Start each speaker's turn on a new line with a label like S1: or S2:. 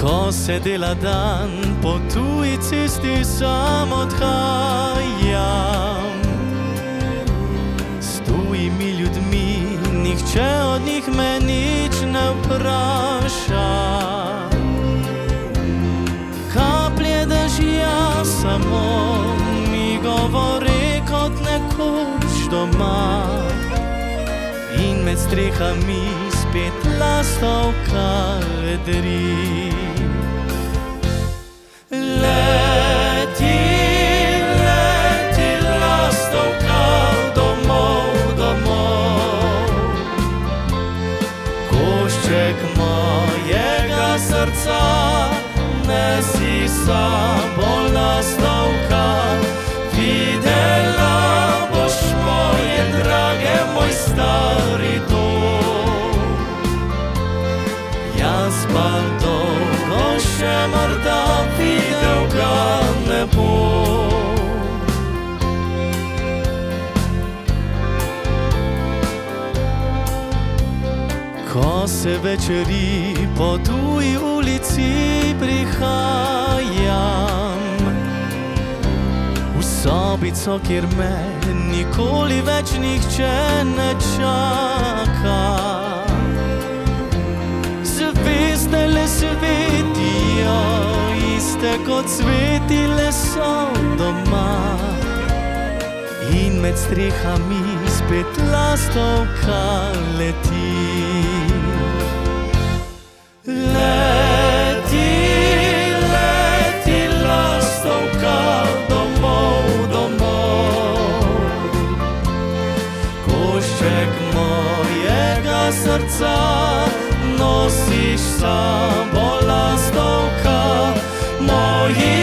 S1: Ko se dela dan, po tuji cesti sam odhajam. S tujimi ljudmi, nihče od njih me nič ne vpraša. Kaplje dežja samo mi govori kot nekoč doma. In med strehami spet lastovka vedri. Leti, leti lastovka domov, domov. Košček mojega srca nesi s sabo lastovka. Videla boš moje drage, moj stari dom. Jaz pa dolgo še morda videl ga ne bom. Ko se večeri po tuji ulici prihajam, v sobico, kjer me nikoli več nihče ne čaka. Zvezde le svetijo, iste kot svetile so doma. In med strehami spet lastovka leti. Leti, leti lastovka domov, domov. Košček mojega srca nosiš s sabo lastovka. Moji